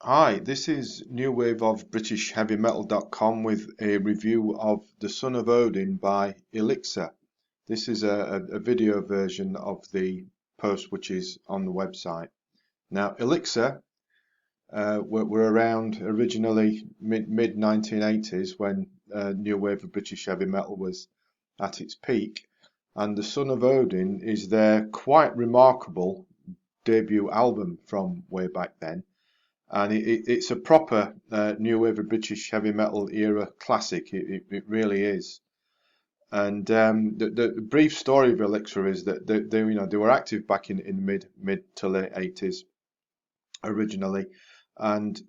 Hi, this is New Wave of British Heavy Metal.com with a review of The Son of Odin by Elixir. This is a video version of the post which is on the website. Now, Elixir were around originally mid 1980s when New Wave of British Heavy Metal was at its peak, and The Son of Odin is their quite remarkable debut album from way back then. And it's a proper new wave of British heavy metal era classic. It really is. And the brief story of Elixir is that they were active back in mid to late 80s originally, and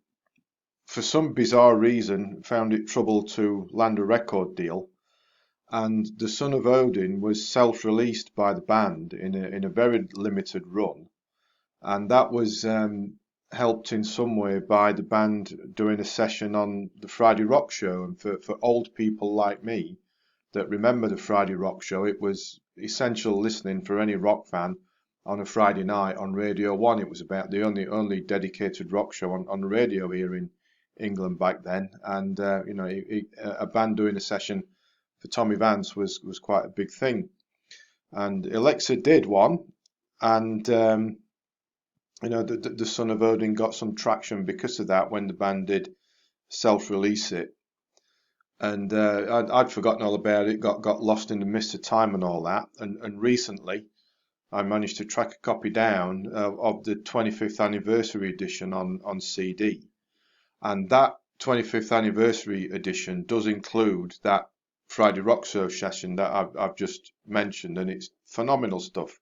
for some bizarre reason found it trouble to land a record deal. And The Son of Odin was self-released by the band in a very limited run, and that was helped in some way by the band doing a session on the Friday Rock Show. And for old people like me that remember the Friday Rock Show, it was essential listening for any rock fan on a Friday night on Radio 1. It was about the only dedicated rock show on the radio here in England back then. And a band doing a session for Tommy Vance was quite a big thing. And Elixir did one, and the Son of Odin got some traction because of that when the band did self-release it. And I'd forgotten all about it, got lost in the mist of time and all that. And recently I managed to track a copy down of the 25th anniversary edition on CD. And that 25th anniversary edition does include that Friday Rock Show session that I've just mentioned, and it's phenomenal stuff.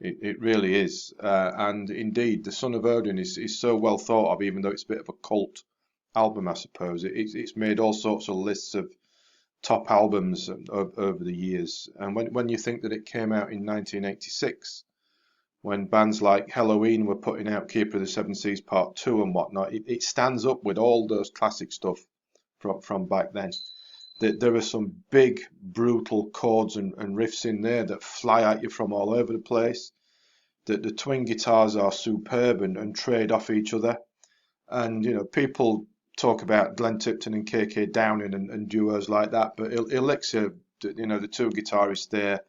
It really is. And indeed, The Son of Odin is so well thought of, even though it's a bit of a cult album, I suppose. It's made all sorts of lists of top albums over the years. And when you think that it came out in 1986, when bands like Halloween were putting out Keeper of the Seven Seas Part 2 and whatnot, it stands up with all those classic stuff from back then. There are some big, brutal chords and riffs in there that fly at you from all over the place. The twin guitars are superb and trade off each other. And, people talk about Glenn Tipton and KK Downing and duos like that, but Elixir, the two guitarists there,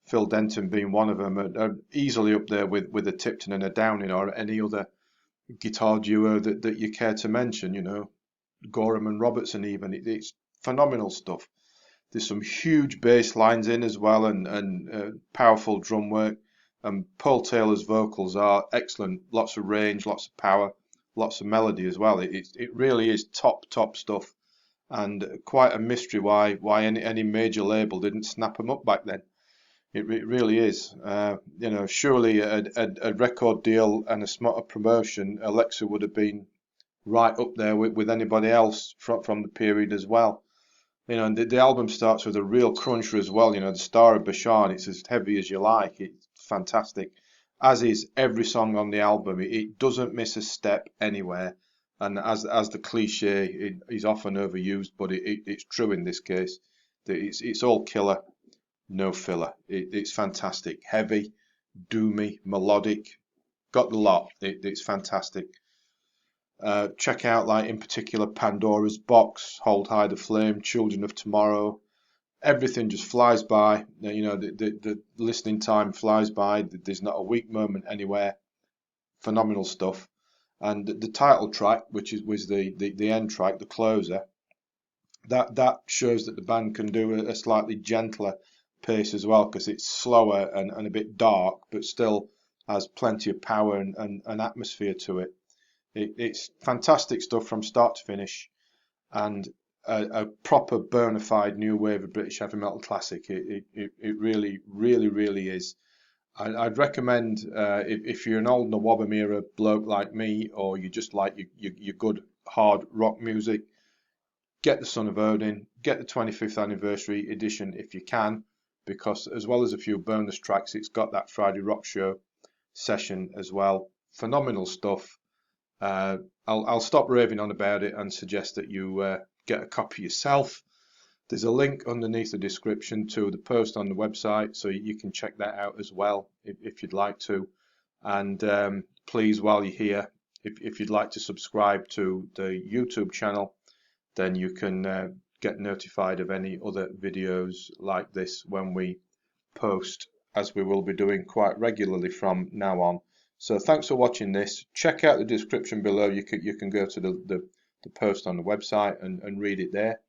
Phil Denton being one of them, are easily up there with a Tipton and a Downing or any other guitar duo that you care to mention, Gorham and Robertson even. It's phenomenal stuff. There's some huge bass lines in as well, and powerful drum work. And Paul Taylor's vocals are excellent. Lots of range, lots of power, lots of melody as well. It really is top stuff, and quite a mystery why any major label didn't snap them up back then. It really is. Surely a record deal and a smarter promotion, Elixir would have been right up there with anybody else from the period as well. And the album starts with a real cruncher as well. The Star of Bashan, it's as heavy as you like. It's fantastic, as is every song on the album. It doesn't miss a step anywhere. And as the cliche is often overused, but it's true in this case. It's all killer, no filler. It's fantastic, heavy, doomy, melodic, got the lot. It's fantastic. Check out, like, in particular, Pandora's Box, Hold High the Flame, Children of Tomorrow. Everything just flies by. The listening time flies by. There's not a weak moment anywhere. Phenomenal stuff. And the title track, which was the end track, the closer, that shows that the band can do a slightly gentler pace as well, because it's slower and a bit dark, but still has plenty of power and atmosphere to it. It's fantastic stuff from start to finish, and a proper bona fide new wave of British heavy metal classic. It really is. I'd recommend, if you're an old Nawabam era bloke like me, or you just like your good hard rock music, get The Son of Odin, get the 25th anniversary edition if you can, because as well as a few bonus tracks, it's got that Friday Rock Show session as well. Phenomenal stuff. I'll stop raving on about it and suggest that you get a copy yourself. There's a link underneath the description to the post on the website, so you can check that out as well if you'd like to. And please, while you're here, if you'd like to subscribe to the YouTube channel, then you can get notified of any other videos like this when we post, as we will be doing quite regularly from now on. So thanks for watching this. Check out the description below. You can go to the post on the website and read it there.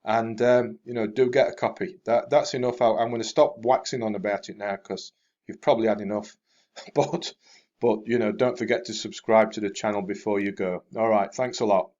And you know, do get a copy. That's enough. I'm going to stop waxing on about it now because you've probably had enough. But you know, don't forget to subscribe to the channel before you go. All right, thanks a lot.